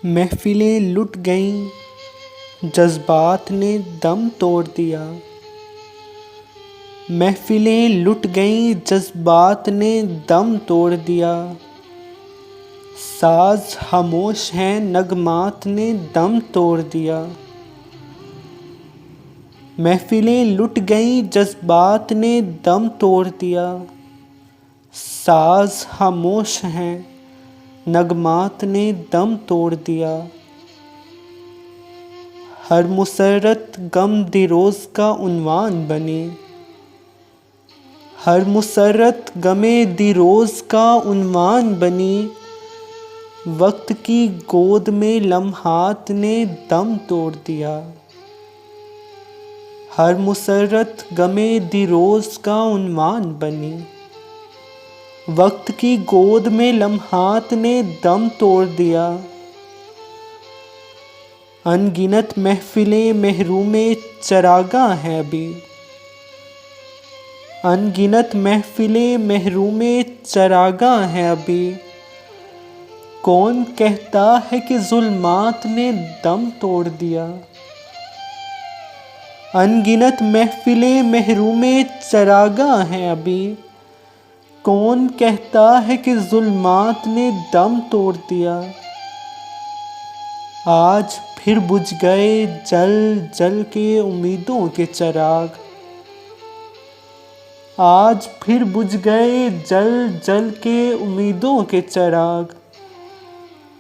محفلیں لٹ گئیں، جذبات نے دم توڑ دیا۔ محفلیں لٹ گئیں، جذبات نے دم توڑ دیا۔ ساز خاموش ہیں، نغمات نے دم توڑ دیا۔ محفلیں لٹ گئیں، جذبات نے دم توڑ دیا۔ ساز خاموش ہیں، نغمات نے دم توڑ دیا۔ ہر مسرت غم دیروز کا عنوان بنی۔ ہر مسرت غم دیروز کا عنوان بنی۔ وقت کی گود میں لمحات نے دم توڑ دیا۔ ہر مسرت غم دیروز کا عنوان بنی۔ وقت کی گود میں لمحات نے دم توڑ دیا۔ ان گنت محفلیں محروم چراغاں ہیں ابھی۔ ان گنت محفلیں محروم چراغاں ہیں ابھی۔ کون کہتا ہے کہ ظلمات نے دم توڑ دیا۔ ان گنت محفلیں محروم چراغاں ہیں ابھی۔ کون کہتا ہے کہ ظلمات نے دم توڑ دیا۔ آج پھر بجھ گئے جل جل کے امیدوں کے چراغ۔ آج پھر بجھ گئے جل جل کے امیدوں کے چراغ۔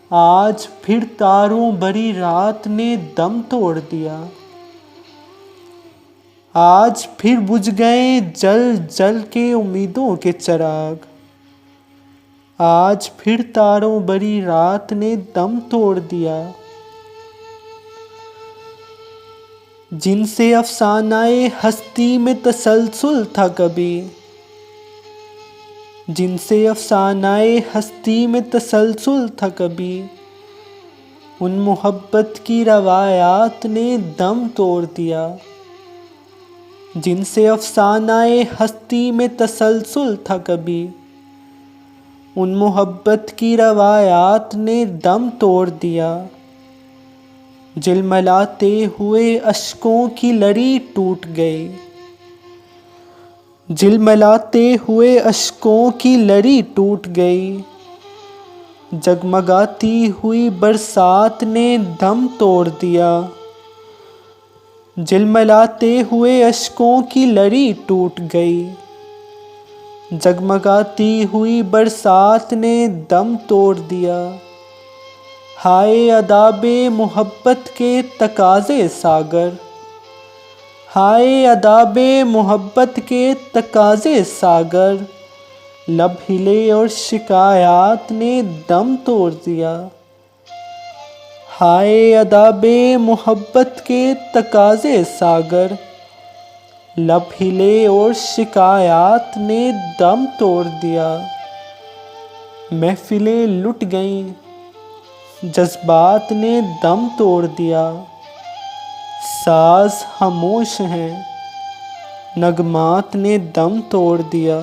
آج پھر تاروں بھری رات نے دم توڑ دیا۔ آج پھر بجھ گئے جل جل کے امیدوں کے چراغ۔ آج پھر تاروں بھری رات نے دم توڑ دیا۔ جن سے افسانہ ہستی میں تسلسل تھا کبھی۔ جن سے افسانہ ہستی میں تسلسل تھا کبھی۔ ان محبت کی روایات نے دم توڑ دیا۔ جن سے افسانہ ہستی میں تسلسل تھا کبھی۔ ان محبت کی روایات نے دم توڑ دیا۔ جھلملاتے ہوئے اشکوں کی لڑی ٹوٹ گئی۔ جھلملاتے ہوئے اشکوں کی لڑی ٹوٹ گئی۔ جگمگاتی ہوئی برسات نے دم توڑ دیا۔ جھلملاتے ہوئے اشکوں کی لڑی ٹوٹ گئی۔ جگمگاتی ہوئی برسات نے دم توڑ دیا۔ ہائے آداب محبت کے تقاضے ساغر۔ ہائے آداب محبت کے تقاضے ساغر۔ لب ہلے اور شکایات نے دم توڑ دیا۔ ہائے آداب محبت کے تقاضے ساغر۔ لب ہلے اور شکایات نے دم توڑ دیا۔ محفلیں لٹ گئیں، جذبات نے دم توڑ دیا۔ ساز خاموش ہیں، نغمات نے دم توڑ دیا۔